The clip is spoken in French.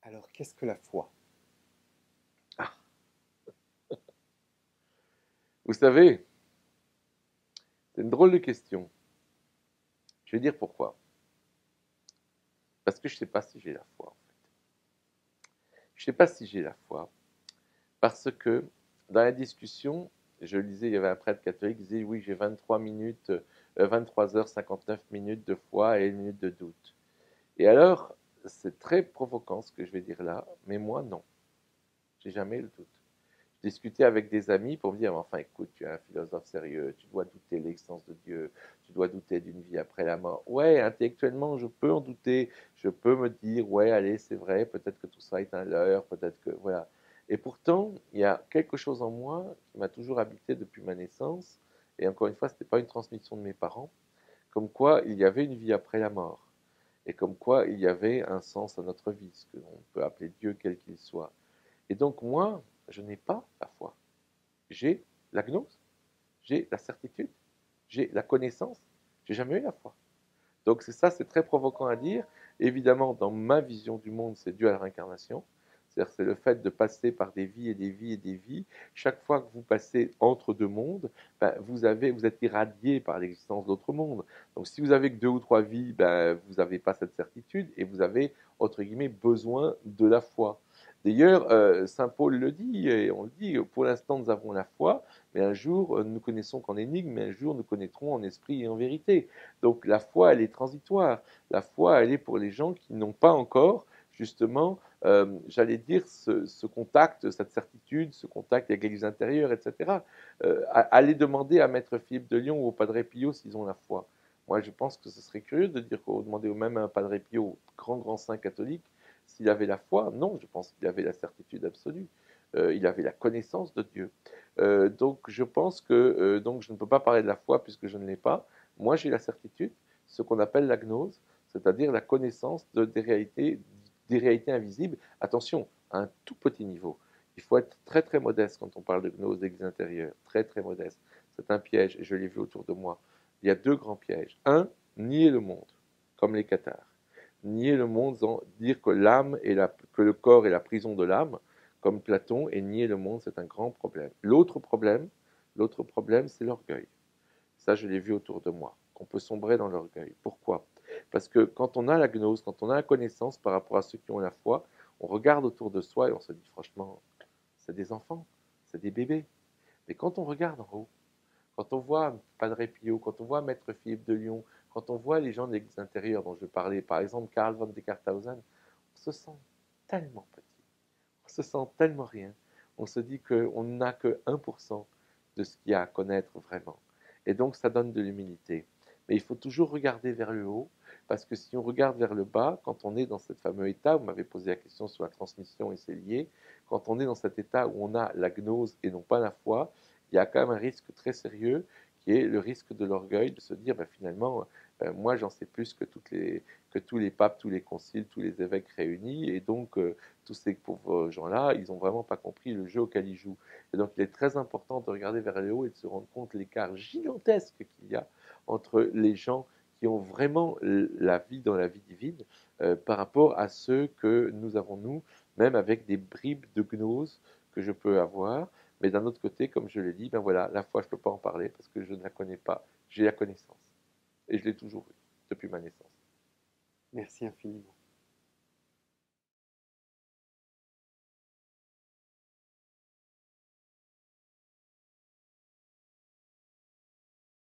Alors, qu'est-ce que la foi? Ah, vous savez, c'est une drôle de question. Je vais dire pourquoi. Parce que je ne sais pas si j'ai la foi, en fait. Je ne sais pas si j'ai la foi. Parce que dans la discussion, je lisais, il y avait un prêtre catholique qui disait oui, j'ai 23 minutes, 23 heures 59 minutes de foi et une minute de doute. Et alors, c'est très provoquant ce que je vais dire là, mais moi, non. J'ai jamais le doute. Discuter avec des amis pour me dire, enfin écoute, tu es un philosophe sérieux, tu dois douter de l'existence de Dieu, tu dois douter d'une vie après la mort. Ouais, intellectuellement, je peux en douter, je peux me dire, ouais, allez, c'est vrai, peut-être que tout ça est un leurre, peut-être que, voilà. Et pourtant, il y a quelque chose en moi qui m'a toujours habité depuis ma naissance, et encore une fois, ce n'était pas une transmission de mes parents, comme quoi il y avait une vie après la mort, et comme quoi il y avait un sens à notre vie, ce que l'on peut appeler Dieu quel qu'il soit. Et donc moi, je n'ai pas la foi. J'ai la gnose, j'ai la certitude, j'ai la connaissance, j'ai jamais eu la foi. Donc c'est ça, c'est très provoquant à dire. Évidemment, dans ma vision du monde, c'est dû à la réincarnation. C'est-à-dire c'est le fait de passer par des vies et des vies et des vies. Chaque fois que vous passez entre deux mondes, ben, vous êtes irradié par l'existence d'autres mondes. Donc si vous avez que deux ou trois vies, ben, vous n'avez pas cette certitude et vous avez, entre guillemets, besoin de la foi. D'ailleurs, Saint Paul le dit, et on le dit, pour l'instant nous avons la foi, mais un jour nous ne connaissons qu'en énigme, mais un jour nous connaîtrons en esprit et en vérité. Donc la foi, elle est transitoire. La foi, elle est pour les gens qui n'ont pas encore, justement, j'allais dire, ce contact, cette certitude, ce contact avec l'Église intérieure, etc. Allez demander à Maître Philippe de Lyon ou au Padre Pio s'ils ont la foi. Moi, je pense que ce serait curieux de dire qu'on demandait même à un Padre Pio, au grand saint catholique, s'il avait la foi. Non, je pense qu'il avait la certitude absolue. Il avait la connaissance de Dieu. Donc, je pense que donc je ne peux pas parler de la foi puisque je ne l'ai pas. Moi, j'ai la certitude, ce qu'on appelle la gnose, c'est-à-dire la connaissance des réalités invisibles. Attention, à un tout petit niveau. Il faut être très très modeste quand on parle de gnose d'église intérieure. Très très modeste. C'est un piège, et je l'ai vu autour de moi. Il y a deux grands pièges. Un, nier le monde, comme les cathares. Nier le monde, dire que que le corps est la prison de l'âme, comme Platon, et nier le monde, c'est un grand problème. L'autre problème, c'est l'orgueil. Ça, je l'ai vu autour de moi, qu'on peut sombrer dans l'orgueil. Pourquoi? Parce que quand on a la gnose, quand on a la connaissance par rapport à ceux qui ont la foi, on regarde autour de soi et on se dit franchement, c'est des enfants, c'est des bébés. Mais quand on regarde en haut, quand on voit Padre Pio, quand on voit Maître Philippe de Lyon, quand on voit les gens de l'église intérieure dont je parlais, par exemple Karl von Deckarthausen, on se sent tellement petit, on se sent tellement rien. On se dit qu'on n'a que 1% de ce qu'il y a à connaître vraiment. Et donc ça donne de l'humilité. Mais il faut toujours regarder vers le haut, parce que si on regarde vers le bas, quand on est dans ce fameux état, vous m'avez posé la question sur la transmission et c'est lié, quand on est dans cet état où on a la gnose et non pas la foi, il y a quand même un risque très sérieux qui est le risque de l'orgueil, de se dire ben, finalement, moi j'en sais plus que tous les papes, tous les conciles, tous les évêques réunis, et donc tous ces pauvres gens-là, ils n'ont vraiment pas compris le jeu auquel ils jouent. Et donc il est très important de regarder vers le haut et de se rendre compte de l'écart gigantesque qu'il y a entre les gens qui ont vraiment la vie dans la vie divine par rapport à ceux que nous avons nous, même avec des bribes de gnose que je peux avoir. Mais d'un autre côté, comme je l'ai dit, ben voilà, la foi, je ne peux pas en parler parce que je ne la connais pas. J'ai la connaissance. Et je l'ai toujours eue depuis ma naissance. Merci infiniment.